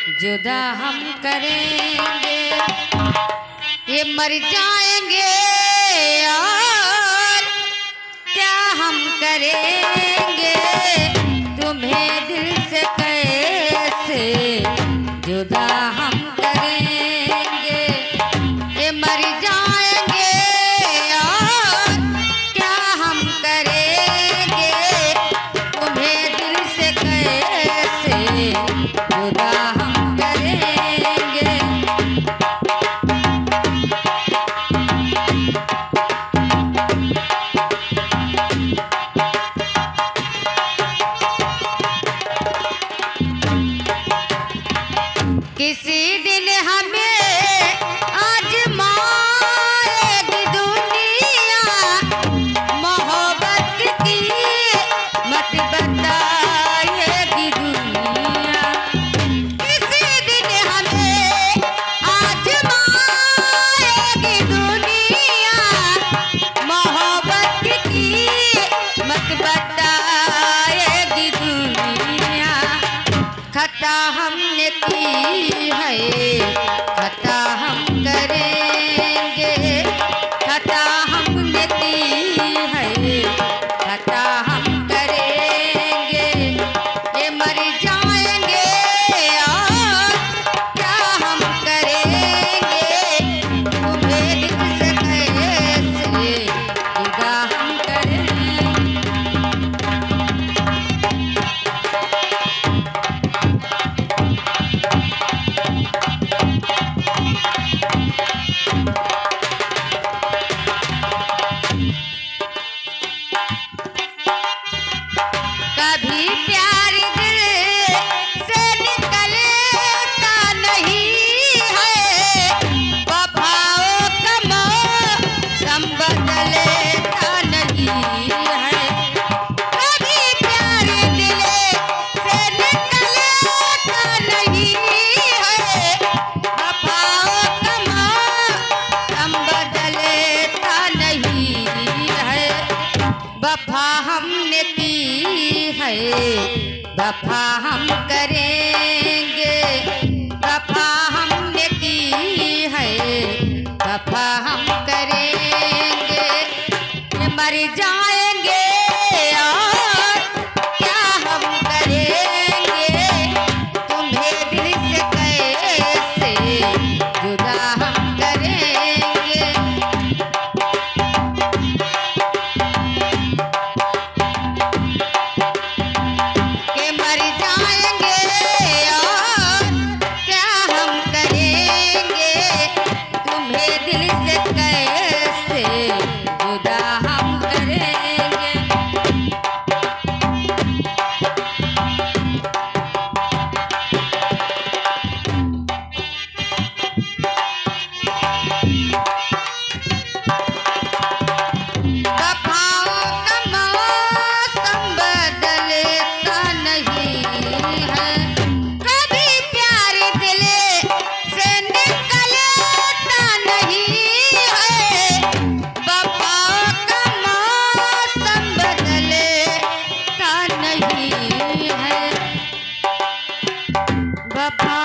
जुदा हम करेंगे ये मर जाएंगे और क्या हम करेंगे तुम्हें दिल से कैसे जुदा हम करेंगे ये मर जाएंगे और क्या हम करेंगे तुम्हें दिल से कैसे जुदा हम करेंगे। किसी दिन हमें आजमाएगी दुनिया मोहब्बत की मत बताएगी दुनिया। किसी दिन हमें आजमाएगी दुनिया मोहब्बत की मत बताएगी दुनिया। खता हमने की है खता हम करेंगे खता हमने की है खता हम करेंगे ये मर जाएंगे और क्या हम करेंगे तुम्हें दिल से कैसे जुदा हम करेंगे। कभी प्यार दिल से निकलता नहीं है वफाओं का मौसम बदलता नहीं है। कभी प्यार दिल से निकलता नहीं है वफाओं का मौसम बदलता नहीं है। वफा हमने की है वफा हम करेंगे वफा हमने की है वफा हम करेंगे ये मर जाएंगे और क्या हम करेंगे तुम्हें दिल से कैसे जुदा हम करेंगे। मर जाएंगे और क्या हम करेंगे तुम्हें दिल से कैसे जुदा हम करेंगे। वफाओं का मौसम बदलता नहीं है कभी प्यार दिल से निकलता नहीं है। वफाओं का मौसम बदलता नहीं है वफा